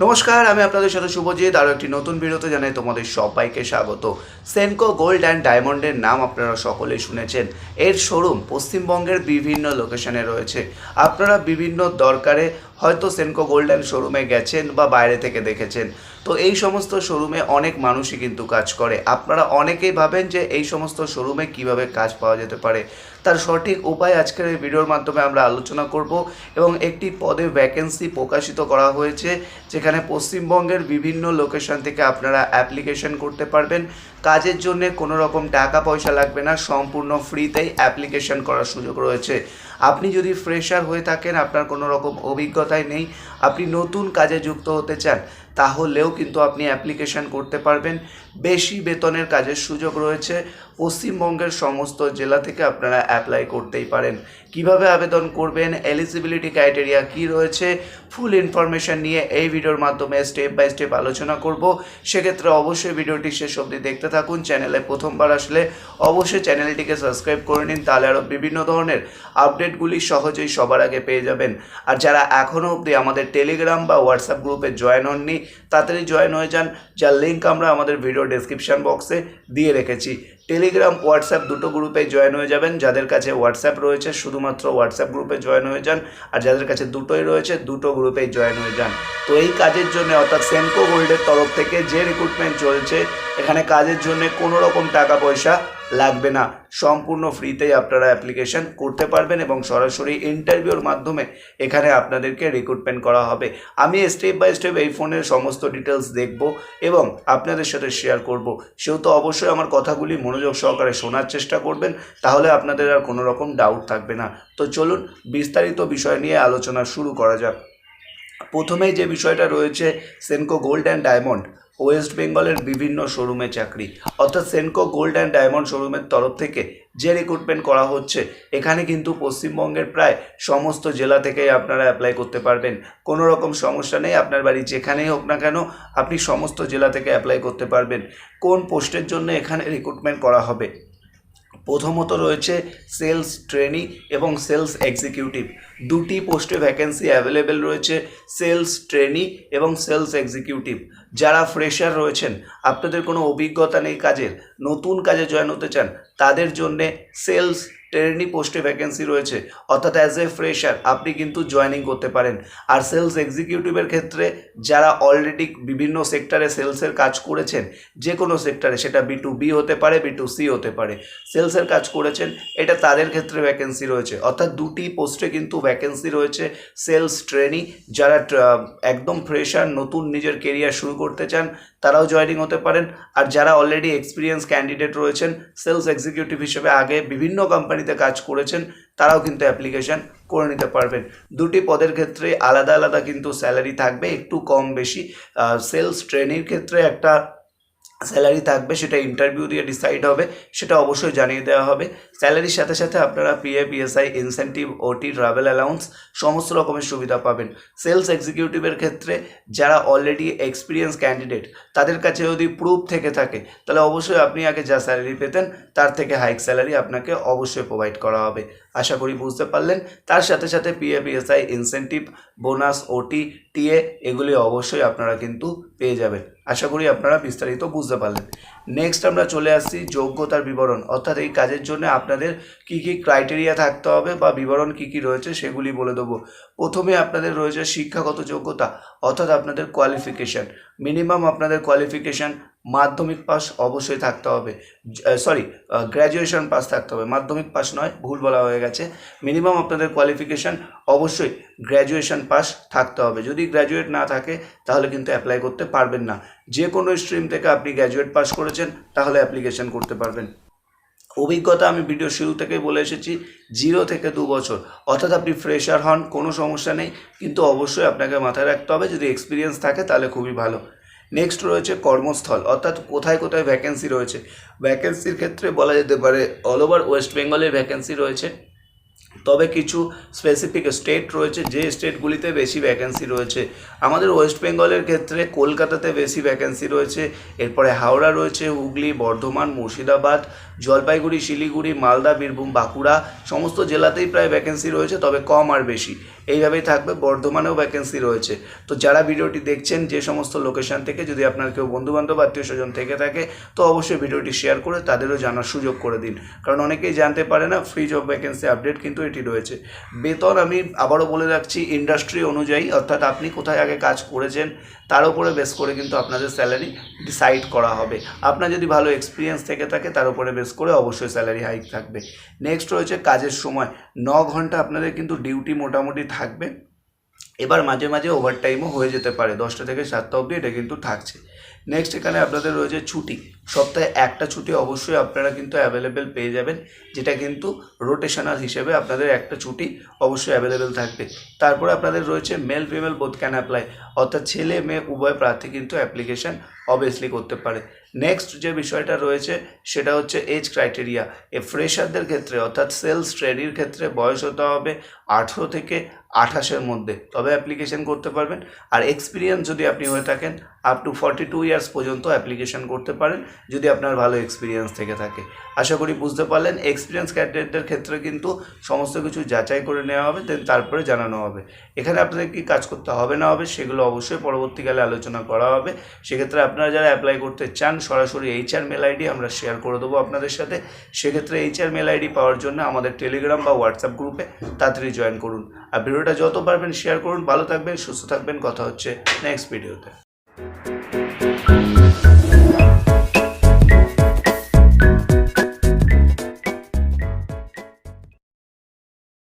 নমস্কার, আমি আপনাদের সাথে শুভজিৎ। আরও একটি নতুন ভিডিওতে জানাই তোমাদের সবাইকে স্বাগত। সেনকো গোল্ড অ্যান্ড ডায়মন্ডের নাম আপনারা সকলেই শুনেছেন। এর শোরুম পশ্চিমবঙ্গের বিভিন্ন লোকেশনে রয়েছে। আপনারা বিভিন্ন দরকারে হয়তো সেনকো গোল্ড অ্যান্ড শোরুমে গেছেন বা বাইরে থেকে দেখেছেন। তো এই সমস্ত শোরুমে অনেক মানুষই কিন্তু কাজ করে। আপনারা অনেকেই ভাবেন যে এই সমস্ত শোরুমে কিভাবে কাজ পাওয়া যেতে পারে, তার সঠিক উপায় আজকের এই ভিডিওর মাধ্যমে আমরা আলোচনা করব। এবং একটি পদে ভ্যাকেন্সি প্রকাশিত করা হয়েছে, যেখানে পশ্চিমবঙ্গের বিভিন্ন লোকেশন থেকে আপনারা অ্যাপ্লিকেশন করতে পারবেন। কাজের জন্য কোনো রকম টাকা পয়সা লাগবে না, সম্পূর্ণ ফ্রিতেই অ্যাপ্লিকেশন করার সুযোগ রয়েছে। আপনি যদি ফ্রেশার হয়ে থাকেন, আপনার কোনো রকম অভিজ্ঞতাই নেই, আপনি নতুন কাজে যুক্ত হতে চান, তাহলেও কিন্তু আপনি অ্যাপ্লিকেশন করতে পারবেন। বেশি বেতনের কাজের সুযোগ রয়েছে। পশ্চিমবঙ্গের সমস্ত জেলা থেকে আপনারা অ্যাপ্লাই করতেই পারেন। কিভাবে আবেদন করবেন, এলিজিবিলিটি ক্রাইটেরিয়া কী রয়েছে, ফুল ইনফরমেশান নিয়ে এই ভিডিওর মাধ্যমে স্টেপ বাই স্টেপ আলোচনা করব। সেক্ষেত্রে অবশ্যই ভিডিওটি শেষ অবধি দেখতে থাকুন। চ্যানেলে প্রথমবার আসলে অবশ্যই চ্যানেলটিকে সাবস্ক্রাইব করে নিন, তাহলে আরও বিভিন্ন ধরনের আপডেটগুলি সহজেই সবার আগে পেয়ে যাবেন। আর যারা এখনও অবধি আমাদের টেলিগ্রাম বা হোয়াটসঅ্যাপ গ্রুপে জয়েন হননি, তাড়াতাড়ি জয়েন হয়ে যান, যার লিঙ্ক আমরা আমাদের ভিডিও ডেসক্রিপশন বক্সে দিয়ে রেখেছি। টেলিগ্রাম হোয়াটসঅ্যাপ দুটো গ্রুপে জয়েন হয়ে যাবেন। যাদের কাছে হোয়াটসঅ্যাপ রয়েছে শুধুমাত্র হোয়াটসঅ্যাপ গ্রুপে জয়েন হয়ে যান, আর যাদের কাছে দুটোই রয়েছে দুটো গ্রুপেই জয়েন হয়ে যান। তো এই কাজের জন্য অর্থাৎ সেনকো গোল্ডের তরফ থেকে যে রিক্রুটমেন্ট চলছে, এখানে কাজের জন্য কোনো রকম টাকা পয়সা লাগবে না, সম্পূর্ণ ফ্রিতেই আপনারা অ্যাপ্লিকেশন করতে পারবেন এবং সরাসরি ইন্টারভিউর মাধ্যমে এখানে আপনাদেরকে রিক্রুটমেন্ট করা হবে। আমি স্টেপ বাই স্টেপ এই ফোনের সমস্ত ডিটেলস দেখব এবং আপনাদের সাথে শেয়ার করব। সেহেতু অবশ্যই আমার কথাগুলি মনোযোগ সহকারে শোনার চেষ্টা করবেন, তাহলে আপনাদের আর কোনো রকম ডাউট থাকবে না। তো চলুন বিস্তারিত বিষয় নিয়ে আলোচনা শুরু করা যাক। প্রথমেই যে বিষয়টা রয়েছে, Senco gold and diamond West বেঙ্গলের বিভিন্ন শোরুমে চাকরি, অর্থাৎ সেনকো গোল্ড অ্যান্ড ডায়মন্ড শোরুমের তরফ থেকে যে রিক্রুটমেন্ট করা হচ্ছে, এখানে কিন্তু পশ্চিমবঙ্গের প্রায় সমস্ত জেলা থেকেই আপনারা অ্যাপ্লাই করতে পারবেন। কোনো রকম সমস্যা নেই, আপনার বাড়ি যেখানেই হোক না কেন আপনি সমস্ত জেলা থেকে অ্যাপ্লাই করতে পারবেন। কোন পোস্টের জন্য এখানে রিক্রুটমেন্ট করা হবে? প্রথমত রয়েছে সেলস ট্রেনি এবং সেলস এক্সিকিউটিভ, দুটি পোস্টে ভ্যাকেন্সি অ্যাভেলেবেল রয়েছে। সেলস ট্রেনি এবং সেলস এক্সিকিউটিভ, যারা ফ্রেশার রয়েছেন, আপনাদের কোনো অভিজ্ঞতা নেই কাজের, নতুন কাজে জয়েন হতে চান, তাদের জন্যে সেলস ট্রেনি পোস্টে ভ্যাকেন্সি রয়েছে। অর্থাৎ অ্যাজ এ ফ্রেশার আপনি কিন্তু জয়েনিং করতে পারেন। আর সেলস এক্সিকিউটিভের ক্ষেত্রে যারা অলরেডি বিভিন্ন সেক্টরে সেলসের কাজ করেছেন, যে কোনো সেক্টরে, সেটা B2B হতে পারে, B2C হতে পারে, সেলসের কাজ করেছেন, এটা তাদের ক্ষেত্রে ভ্যাকেন্সি রয়েছে। অর্থাৎ দুটি পোস্টে কিন্তু ভ্যাকেন্সি রয়েছে। সেলস ট্রেনি, যারা একদম ফ্রেশার, নতুন নিজের কেরিয়ার শুরু করতে চান, তারাও জয়েনিং হতে পারেন। আর যারা অলরেডি এক্সপিরিয়েন্স ক্যান্ডিডেট রয়েছেন, সেলস এক্সিকিউটিভ হিসেবে আগে বিভিন্ন কোম্পানিতে কাজ করেছেন, তারাও কিন্তু অ্যাপ্লিকেশান করে নিতে পারবেন। দুটি পদের ক্ষেত্রে আলাদা আলাদা কিন্তু স্যালারি থাকবে, একটু কম বেশি। সেলস ট্রেনির ক্ষেত্রে একটা স্যালারি থাকবে, সেটা ইন্টারভিউ দিয়ে ডিসাইড হবে, সেটা অবশ্যই জানিয়ে দেওয়া হবে। স্যালারির সাথে সাথে আপনারা PF PSI incentive, OT, travel allowance সমস্ত রকমের সুবিধা পাবেন। সেলস এক্সিকিউটিভের ক্ষেত্রে যারা অলরেডি এক্সপিরিয়েন্স ক্যান্ডিডেট, তাদের কাছে যদি প্রুফ থেকে থাকে, তাহলে অবশ্যই আপনি আগে যা স্যালারি পেতেন তার থেকে হাইক স্যালারি আপনাকে অবশ্যই প্রোভাইড করা হবে। আশা করি বুঝতে পারলেন। তার সাথে সাথে PF PSI incentive, bonus, OT, TA এগুলি অবশ্যই আপনারা কিন্তু পেয়ে যাবেন। আশা করি আপনারা বিস্তারিত বুঝতে পারলেন। নেক্সট আমরা চলে আসছি যোগ্যতার বিবরণ, অর্থাৎ এই কাজের জন্য আপনাদের কি কি ক্রাইটেরিয়া থাকতে হবে বা বিবরণ কি কি রয়েছে সেগুলি বলে দেবো। প্রথমে আপনাদের রয়েছে শিক্ষাগত যোগ্যতা, অর্থাৎ আপনাদের কোয়ালিফিকেশান। মিনিমাম আপনাদের কোয়ালিফিকেশান মাধ্যমিক পাস অবশ্যই থাকতে হবে, গ্র্যাজুয়েশন পাস থাকতে হবে, মাধ্যমিক পাস নয়, ভুল বলা হয়ে গেছে। মিনিমাম আপনাদের কোয়ালিফিকেশান অবশ্যই গ্র্যাজুয়েশন পাস থাকতে হবে। যদি গ্র্যাজুয়েট না থাকে তাহলে কিন্তু অ্যাপ্লাই করতে পারবেন না। যে কোনো স্ট্রিম থেকে আপনি গ্র্যাজুয়েট পাস করেছেন তাহলে অ্যাপ্লিকেশন করতে পারবেন। অভিজ্ঞতা আমি ভিডিও শুরু থেকেই বলে এসেছি, 0 থেকে 2 বছর। অর্থাৎ আপনি ফ্রেশার হন, কোনো সমস্যা নেই, কিন্তু অবশ্যই আপনাকে মাথায় রাখতে হবে যদি এক্সপিরিয়েন্স থাকে তাহলে খুবই ভালো। নেক্সট রয়েছে কর্মস্থল, অর্থাৎ কোথায় কোথায় ভ্যাকেন্সি রয়েছে। ভ্যাকেন্সির ক্ষেত্রে বলা যেতে পারে অল ওভার ওয়েস্ট বেঙ্গলের ভ্যাকেন্সি রয়েছে, তবে কিছু স্পেসিফিক স্টেট রয়েছে যে স্টেটগুলিতে বেশি ভ্যাকেন্সি রয়েছে। আমাদের ওয়েস্ট বেঙ্গলের ক্ষেত্রে কলকাতাতে বেশি ভ্যাকেন্সি রয়েছে, এরপরে হাওড়া রয়েছে, হুগলি, বর্ধমান, মুর্শিদাবাদ, জলপাইগুড়ি, শিলিগুড়ি, মালদা, বীরভূম, বাঁকুড়া সমস্ত জেলাতেই প্রায় ভ্যাকেন্সি রয়েছে, তবে কম আর বেশি। এইভাবেই থাকবে। বর্ধমানেও ভ্যাকেন্সি রয়েছে। তো যারা ভিডিওটি দেখছেন যে সমস্ত লোকেশন থেকে, যদি আপনার কেউ বন্ধুবান্ধব আত্মীয় স্বজন থেকে থাকে তো অবশ্যই ভিডিওটি শেয়ার করে তাদেরও জানার সুযোগ করে দিন, কারণ অনেকেই জানতে পারে না ফ্রি জব ভ্যাকেন্সি আপডেট কিন্তু এটি রয়েছে। বেতন আমি আবারও বলে রাখছি, ইন্ডাস্ট্রি অনুযায়ী, অর্থাৎ আপনি কোথায় আগে কাজ করেছেন তার উপরে বেস করে কিন্তু আপনাদের স্যালারি ডিসাইড করা হবে। আপনার যদি ভালো এক্সপিরিয়েন্স থেকে থাকে তার উপরে বেস করে অবশ্যই স্যালারি হাইক থাকবে। নেক্সট রয়েছে কাজের সময়। 9 ঘন্টা আপনাদের কিন্তু ডিউটি মোটামুটি থাকবে। এবার মাঝে মাঝে ওভারটাইমও হয়ে যেতে পারে, 10টা থেকে 7টা অবধি এটা কিন্তু থাকছে। নেক্সট এখানে আপনাদের রয়েছে ছুটি। সপ্তাহে একটা ছুটি অবশ্যই আপনারা কিন্তু অ্যাভেলেবেল পেয়ে যাবেন, যেটা কিন্তু রোটেশনাল হিসেবে আপনাদের একটা ছুটি অবশ্যই অ্যাভেলেবেল থাকবে। তারপরে আপনাদের রয়েছে male female both can apply, অর্থাৎ ছেলে মেয়ে উভয় প্রার্থী কিন্তু অ্যাপ্লিকেশান অবভিয়াসলি করতে পারে। নেক্সট যে বিষয়টা রয়েছে সেটা হচ্ছে এজ ক্রাইটেরিয়া। ফ্রেশারদের ক্ষেত্রে অর্থাৎ সেলস ট্রেডির ক্ষেত্রে বয়স হতে হবে 18 থেকে 28-এর মধ্যে, তবে অ্যাপ্লিকেশন করতে পারবেন। আর এক্সপিরিয়েন্স যদি আপনি হয়ে থাকেন আপ টু 42 ইয়ার্স পর্যন্ত অ্যাপ্লিকেশন করতে পারেন, যদি আপনার ভালো এক্সপিরিয়েন্স থেকে থাকে। আশা করি বুঝতে পারলেন। এক্সপিরিয়েন্স ক্যান্ডিডেটদের ক্ষেত্রে কিন্তু সমস্ত কিছু যাচাই করে নেওয়া হবে, দেন তারপরে জানানো হবে। এখানে আপনাদের কি কাজ করতে হবে না হবে সেগুলো অবশ্যই পরবর্তীকালে আলোচনা করা হবে। সেক্ষেত্রে আপনারা যারা অ্যাপ্লাই করতে চান সরাসরি HR মেল আইডি আমরা শেয়ার করে দেবো আপনাদের সাথে। সেক্ষেত্রে HR মেল আইডি পাওয়ার জন্য আমাদের টেলিগ্রাম বা হোয়াটসঅ্যাপ গ্রুপে তাড়াতাড়ি জয়েন করুন। আর ভিডিওটা যত পারবেন শেয়ার করুন। ভালো থাকবেন, সুস্থ থাকবেন। কথা হচ্ছে নেক্সট ভিডিওতে।